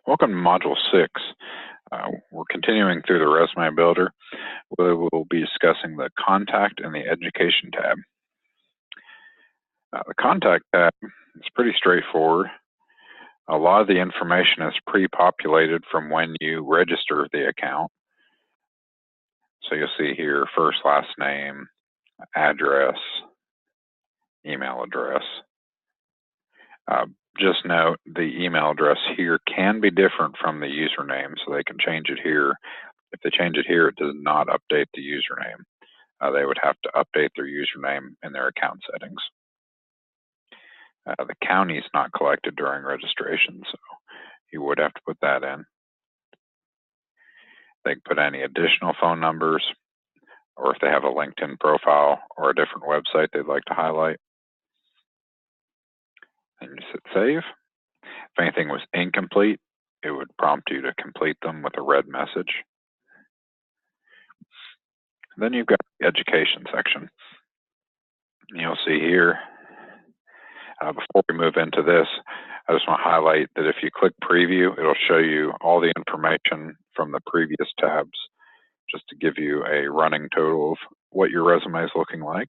Welcome to Module 6. We're continuing through the Resume Builder. We will be discussing the Contact and the Education tab. The Contact tab is pretty straightforward. A lot of the information is pre-populated from when you register the account. So you'll see here first, last name, address, email address. Just note the email address here can be different from the username, so they can change it here. If they change it here, it does not update the username. They would have to update their username in their account settings. The county is not collected during registration, so you would have to put that in. They can put any additional phone numbers, or if they have a LinkedIn profile or a different website they'd like to highlight. And you hit save. If anything was incomplete, it would prompt you to complete them with a red message. Then you've got the education section. You'll see here, before we move into this, I just want to highlight that if you click preview, it'll show you all the information from the previous tabs, just to give you a running total of what your resume is looking like.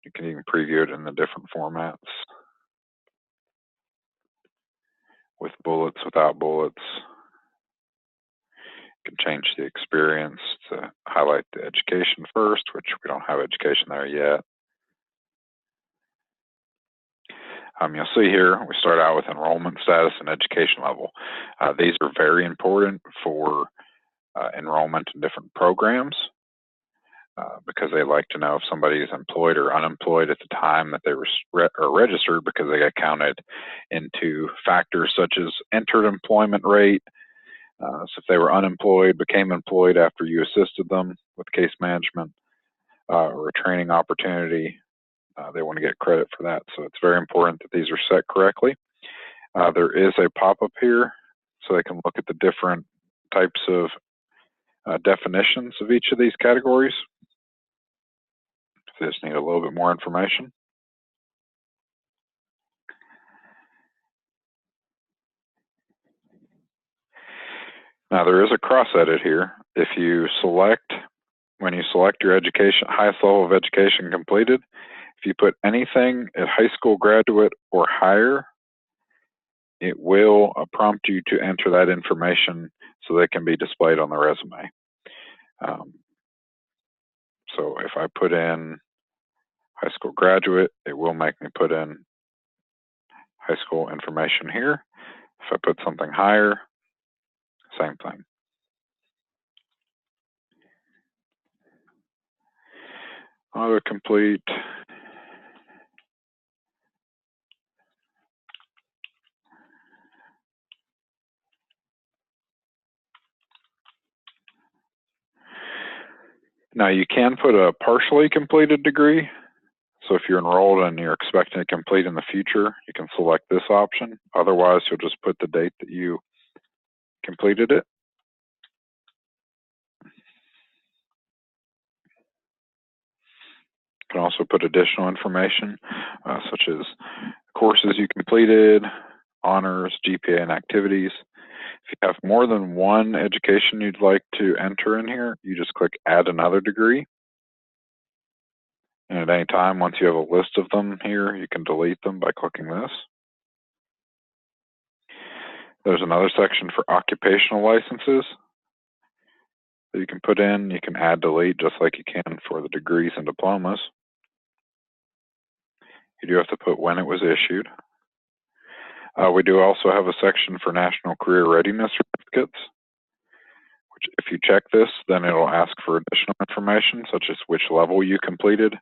You can even preview it in the different formats, with bullets, without bullets. You can change the experience to highlight the education first, which we don't have education there yet. You'll see here, we start out with enrollment status and education level. These are very important for enrollment in different programs because they like to know if somebody is employed or unemployed at the time that they were registered, because they get counted into factors such as entered employment rate. So if they were unemployed, became employed after you assisted them with case management or a training opportunity, they want to get credit for that. So it's very important that these are set correctly. There is a pop-up here so they can look at the different types of definitions of each of these categories. If they just need a little bit more information. Now there is a cross edit here. If you select, when you select your education, highest level of education completed, if you put anything at high school graduate or higher, it will prompt you to enter that information so that it can be displayed on the resume. So if I put in high school graduate, it will make me put in high school information here. If I put something higher, same thing. Autocomplete. Now you can put a partially completed degree. So if you're enrolled and you're expecting to complete in the future, you can select this option. Otherwise, you'll just put the date that you completed it. You can also put additional information, such as courses you completed, honors, GPA, and activities. If you have more than one education you'd like to enter in here, you just click Add Another Degree. And at any time, once you have a list of them here, you can delete them by clicking this. There's another section for occupational licenses that you can put in. You can add, delete, just like you can for the degrees and diplomas. You do have to put when it was issued. We do also have a section for National Career Readiness Certificates, which if you check this, then it'll ask for additional information, such as which level you completed,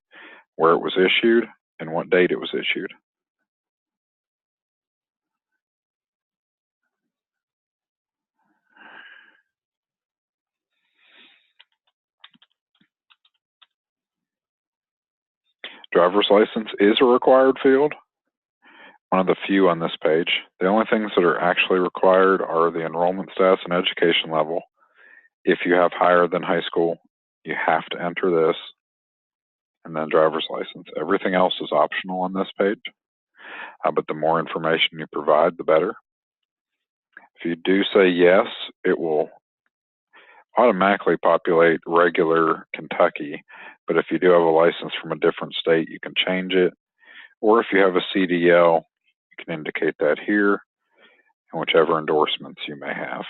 where it was issued, and what date it was issued. Driver's license is a required field, one of the few on this page. The only things that are actually required are the enrollment status and education level. If you have higher than high school, you have to enter this, and then driver's license. Everything else is optional on this page, but the more information you provide, the better. you do say yes, it will automatically populate regular Kentucky. But if you do have a license from a different state, you can change it. Or if you have a CDL, you can indicate that here and whichever endorsements you may have.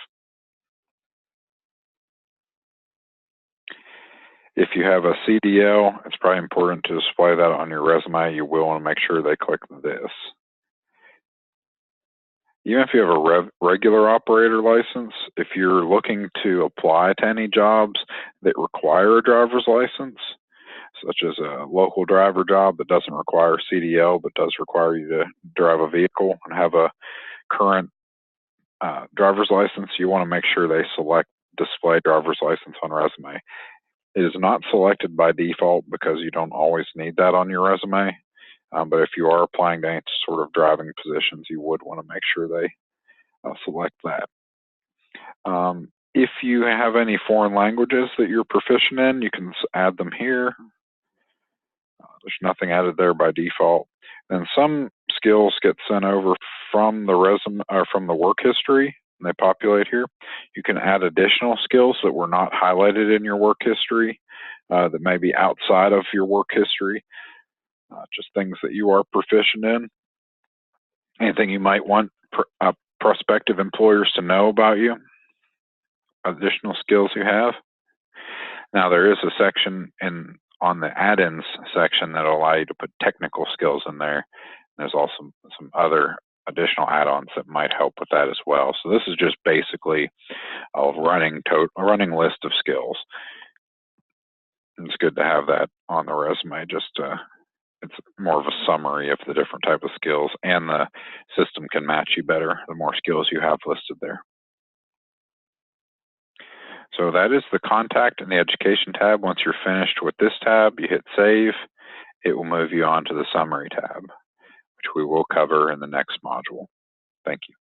If you have a CDL, it's probably important to display that on your resume. You will want to make sure they click this. Even if you have a regular operator license, if you're looking to apply to any jobs that require a driver's license, such as a local driver job that doesn't require CDL but does require you to drive a vehicle and have a current driver's license, you want to make sure they select display driver's license on resume. It is not selected by default because you don't always need that on your resume. But if you are applying to any sort of driving positions, you would want to make sure they select that. If you have any foreign languages that you're proficient in, you can add them here. There's nothing added there by default. And some skills get sent over from the resume or from the work history, and they populate here. You can add additional skills that were not highlighted in your work history that may be outside of your work history, just things that you are proficient in. Anything you might want prospective employers to know about you, additional skills you have. Now there is a section on the add-ins section that will allow you to put technical skills in there. There's also some other additional add-ons that might help with that as well. So this is just basically a running list of skills. It's good to have that on the resume. It's more of a summary of the different type of skills, and the system can match you better the more skills you have listed there. So that is the contact and the education tab. Once you're finished with this tab, you hit save. It will move you on to the summary tab, which we will cover in the next module. Thank you.